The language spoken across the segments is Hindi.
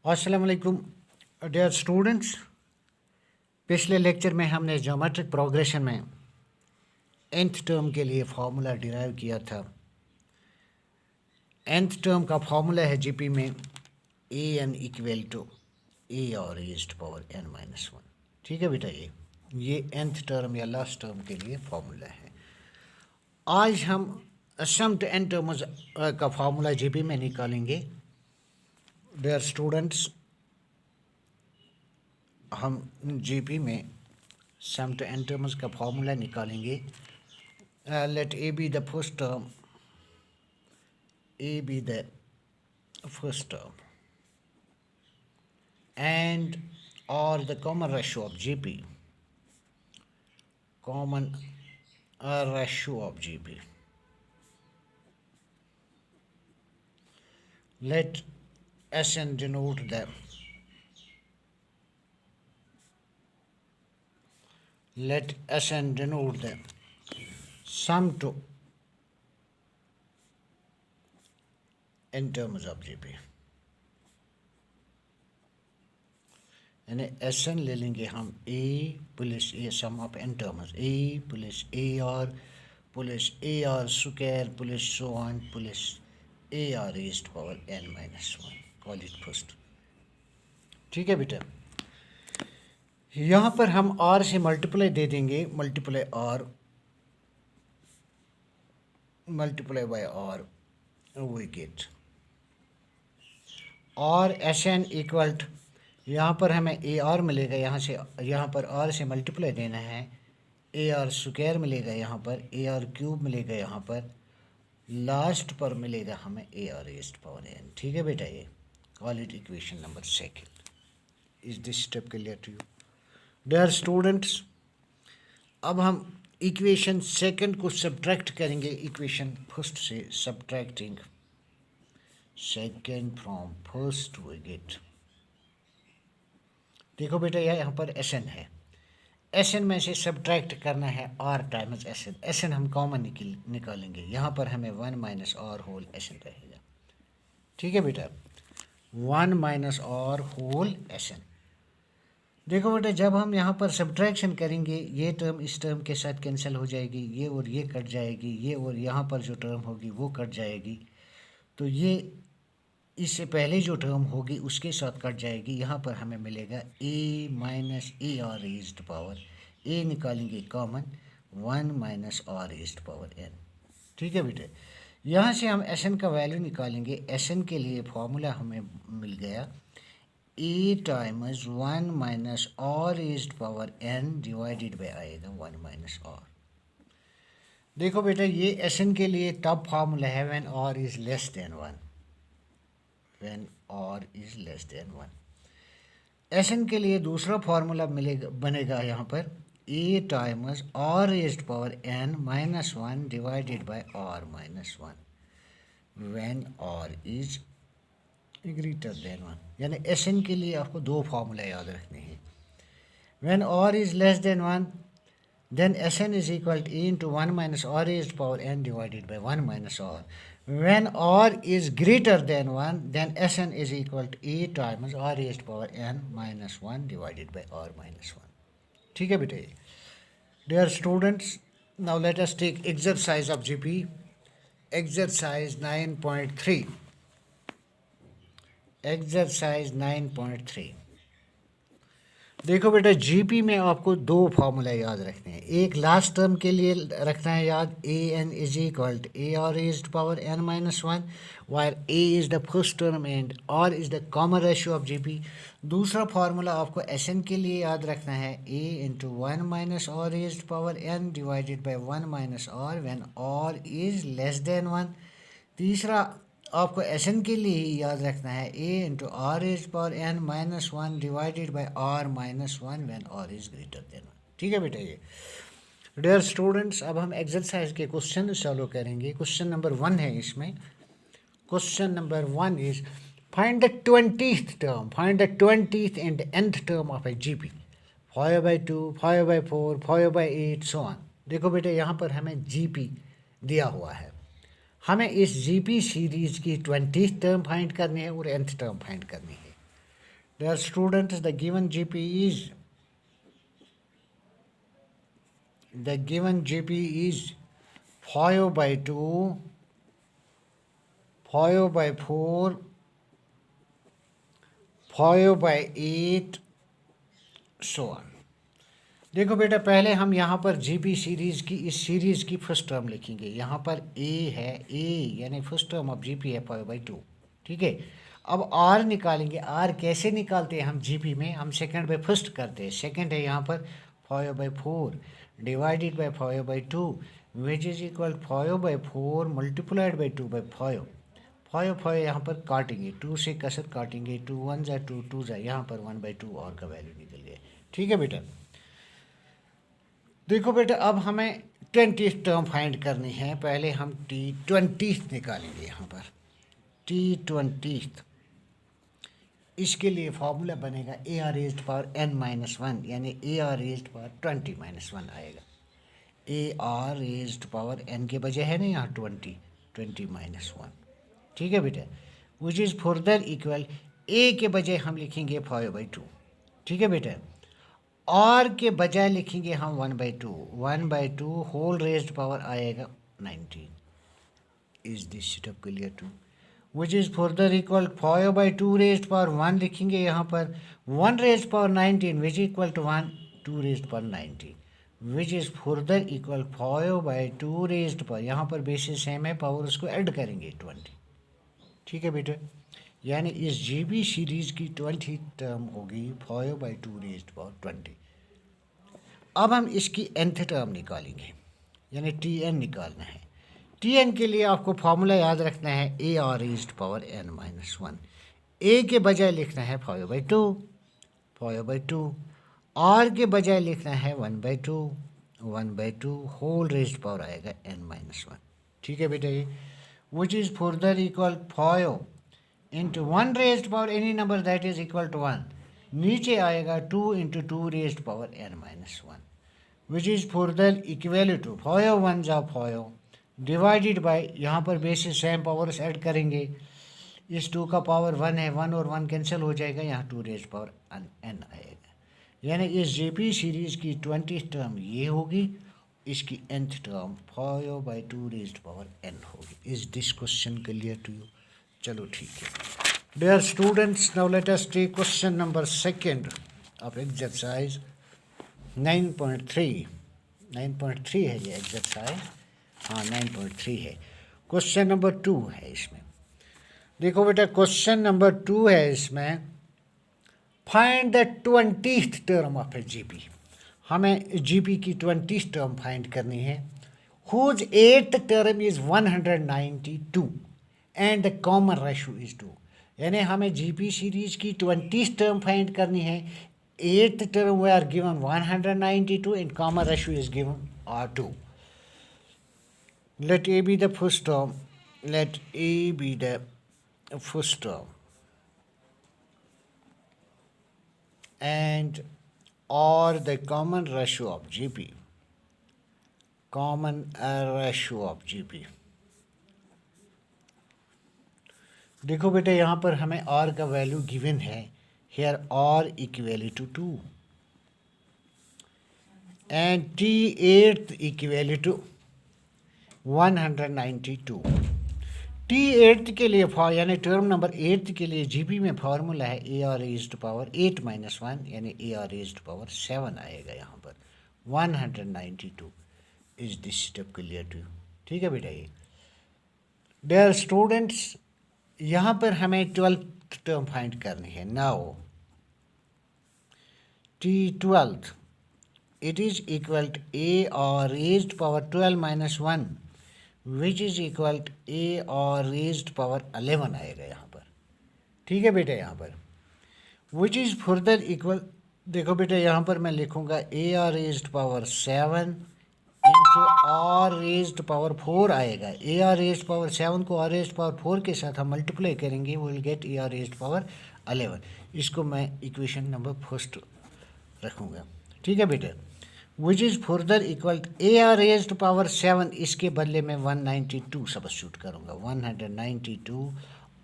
अस्सलाम वालेकुम डियर स्टूडेंट्स। पिछले लेक्चर में हमने ज्योमेट्रिक प्रोग्रेशन में nth टर्म के लिए फार्मूला डिराइव किया था। nth टर्म का फार्मूला है जीपी में ए एन इक्वल टू ए और raised power n minus one. ठीक है बेटा, ये nth टर्म या लास्ट टर्म के लिए फार्मूला है। आज हम सम टू n टर्म्स का फार्मूला जीपी में निकालेंगे। डियर स्टूडेंट्स, हम जीपी में सम टू n टर्म्स का फार्मूला निकालेंगे। Late A be the first term, A be the first term and or the common ratio of GP, common ratio of GP. Let Sn denote the sum to n terms of GP। यानी एस एन ले लेंगे हम A plus a sum of N terms, A plus A R plus A R square plus so on plus A are raised power N minus one, call it first. ठीक है बेटा, यहाँ पर हम आर से मल्टीप्लाई दे देंगे, multiply r multiply by r we get r s n equal to, यहाँ पर हमें ए आर मिलेगा, यहाँ से यहाँ पर आर से मल्टीप्लाई देना है, ए आर स्क्वायर मिलेगा, यहाँ पर ए आर क्यूब मिलेगा, यहाँ पर लास्ट पर मिलेगा हमें a are raised power n. ठीक है बेटा, ये call it equation number second. Is this step clear to you dear students? अब हम इक्वेशन सेकंड को सब्ट्रैक्ट करेंगे इक्वेशन फर्स्ट से। Subtracting second from first we get, देखो बेटा यहाँ पर एस एन है, एस एन में से सब्ट्रैक्ट करना है r times s n. S n हम कॉमन निकालेंगे, यहाँ पर हमें one minus r whole s n रहेगा। ठीक है बेटा, one minus r whole s n. देखो बेटा, जब हम यहाँ पर सब्ट्रैक्शन करेंगे, ये टर्म इस टर्म के साथ कैंसिल हो जाएगी, ये और ये कट जाएगी, ये और यहाँ पर जो टर्म होगी वो कट जाएगी, तो ये इससे पहले जो टर्म होगी उसके साथ कट जाएगी। यहाँ पर हमें मिलेगा a minus a are raised power, a निकालेंगे common, one minus are raised power n। ठीक है बेटे, यहाँ से हम Sn का वैल्यू निकालेंगे। Sn के लिए फॉर्मूला हमें मिल गया a times one minus are raised power n divided by आएगा वन माइनस r। देखो बेटा, ये Sn के लिए तब फार्मूला है when r is less than one, when r is less than 1। Sn के लिए दूसरा फार्मूला मिलेगा, बनेगा यहाँ पर a times r raised power n minus one divided by r minus one when r is greater than one. यानी Sn के लिए आपको दो फार्मूला याद रखने हैं। when r is less than 1 then Sn is equal to a into 1 minus r raised power n divided by 1 minus r। When r is greater than 1 then Sn is equal to a times r raised power n minus 1 divided by r minus 1। ठीक है बेटे? Dear students, now let us take exercise of GP, exercise 9.3। exercise 9.3। देखो बेटा, जीपी में आपको दो फार्मूला याद रखने हैं। एक लास्ट टर्म के लिए रखना है याद, A N is equal to A are raised power N minus one, where A is the first term and R is the common ratio of GP. दूसरा फार्मूला आपको एस एन के लिए याद रखना है, A into one minus are raised power N divided by one minus R when R is less than one. तीसरा आपको Sn के लिए ही याद रखना है, a into R raised power n minus one divided by r minus one when r is greater than one. ठीक है बेटा? ये डियर स्टूडेंट्स, अब हम एक्सरसाइज के क्वेश्चन सॉल्व करेंगे। क्वेश्चन नंबर 1 है इसमें। Question number 1 is find the 20th term, find the 20th and nth term of a GP, 5/2, 5/4, 5/8 so on. देखो बेटा, यहाँ पर हमें जीपी दिया हुआ है, हमें इस जीपी सीरीज़ की 20th टर्म फाइंड करनी है और nth टर्म फाइंड करनी है। Dear students, the given GP is 5 by 2, 5 by 4, 5 by 8, so on. देखो बेटा, पहले हम यहाँ पर जीपी सीरीज़ की, इस सीरीज़ की फर्स्ट टर्म लिखेंगे. यहाँ पर ए है, ए यानी फर्स्ट टर्म ऑफ जीपी है 5/2. ठीक है. अब आर निकालेंगे. आर कैसे निकालते हैं हम जीपी में? हम सेकंड बाय फर्स्ट करते हैं. सेकंड है यहाँ पर 5/4 divided by 5/2 which is equal 5/4 multiplied by 2/5. 5 यहाँ पर काटेंगे, 2 से कसर काटेंगे, 2 1 जा 2 2 जा, यहाँ पर 1/2 और का वैल्यू निकल गया. ठीक है बेटा. देखो बेटा, अब हमें 20th टर्म फाइंड करनी है. पहले हम T20th निकालेंगे. यहाँ पर T20th, इसके लिए फॉर्मूला बनेगा AR⁻n-1 यानी AR⁻20-1 आएगा. AR⁻n के बजाय है ना यहाँ 20-1. ठीक है बेटा. विच इज़ फर्दर इक्वल, ए के बजाय हम लिखेंगे 5/2. ठीक है बेटा. और के बजाय लिखेंगे हम 1/2. 1/2 होल रेज्ड पावर आएगा 19. Is this step clear to? Which is further equal 5/2 raised power 1 लिखेंगे यहाँ पर 1 raised power 19 which equal to 1 2 raised power 19 which is further equal 5/2 raised power, यहाँ पर बेसिस सेम है, पावर उसको ऐड करेंगे 20. ठीक है बेटा. यानी इस जीबी सीरीज़ की 20 टर्म होगी 5/2 रेज्ड पावर 20. अब हम इसकी nth टर्म निकालेंगे, यानी Tn निकालना है. Tn के लिए आपको फॉर्मूला याद रखना है AR⁻n-1. ए के बजाय लिखना है 5/2. आर के बजाय लिखना है 1/2 होल रेज्ड पावर आएगा n-1. ठीक है बेटा. ये which is further equal 5 into 1 raised power any number that is equal to 1. नीचे आएगा 2 into 2 raised power n-1 which is further equal to 5 1 जा 5 डिवाइडेड बाय, यहाँ पर बेसिस सेम पावर्स ऐड करेंगे. इस 2 का पावर 1 है, 1 और 1 कैंसिल हो जाएगा, यहाँ 2 रेज्ड पावर n आएगा. यानी इस जेपी सीरीज़ की 20th टर्म ये होगी, इसकी nth term 5/2 raised power n होगी. Is this question clear to you? चलो ठीक है. Dear students, now let us take question number 2 of exercise 9.3. 9.3 है ये एक्सरसाइज. हाँ 9.3 है. क्वेश्चन नंबर 2 है इसमें. देखो बेटा, क्वेश्चन नंबर 2 है इसमें. Find the 20th term of a GP. हमें जीपी की 20th टर्म फाइंड करनी है. Whose 8th term is 192 and the common ratio is 2. यानी हमें जीपी सीरीज की 20th टर्म फाइंड करनी है. 8th term we are given 192 and common ratio is given R2. Let A be the first term. Let A be the first term. And or the common ratio of GP. Common ratio of GP. देखो बेटा, यहाँ पर हमें R का वैल्यू गिवन है. Here R equal to 2. And T8th equal to 192. T8th के लिए यानी टर्म नंबर 8 के लिए जीपी में फार्मूला है AR⁻8-1 यानी AR⁻7 आएगा. यहाँ पर 192 is this step clear to you? ठीक है बेटा. ये डियर स्टूडेंट्स, यहाँ पर हमें 12th टर्म फाइंड करनी है. Now T12 it is equal to AR⁻12-1 which is equal to AR⁻11 आएगा यहाँ पर. ठीक है बेटा. यहाँ पर विच इज़ फर्दर इक्वल, देखो बेटा यहाँ पर मैं लिखूँगा AR⁻7 इंटू R⁻4 आएगा. AR⁻7 को R⁻4 के साथ हम मल्टीप्लाई करेंगे, विल गेट AR⁻11. इसको मैं इक्वेशन नंबर 1 रखूँगा. ठीक है बेटा. Which is further equal AR⁻7, इसके बदले में 192 सब्स्टिट्यूट करूँगा. 192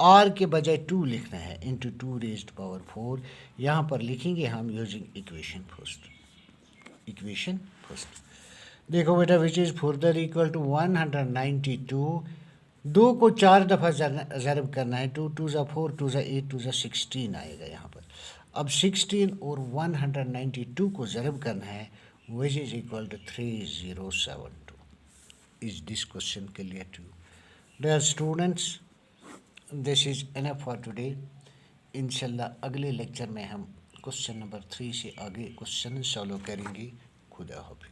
r के बजाय 2 लिखना है इंटू 2 रेज्ड पावर 4, यहाँ पर लिखेंगे हम यूजिंग इक्वेशन फर्स्ट। देखो बेटा which is further equal to 192, 2 को 4 दफ़ा ज़रब करना है, 2 2 ज़ा 4, 2 ज़ा 8, 2 ज़ा 16 आएगा यहाँ पर। अब 16 और 192 को ज़रब करना है, which is equal to 3072। Is this question clear to you? Dear students, this is enough for today. इंशाल्लाह अगले लेक्चर में हम क्वेश्चन नंबर 3 से आगे क्वेश्चन सॉल्व करेंगे। खुदा हाफिज़।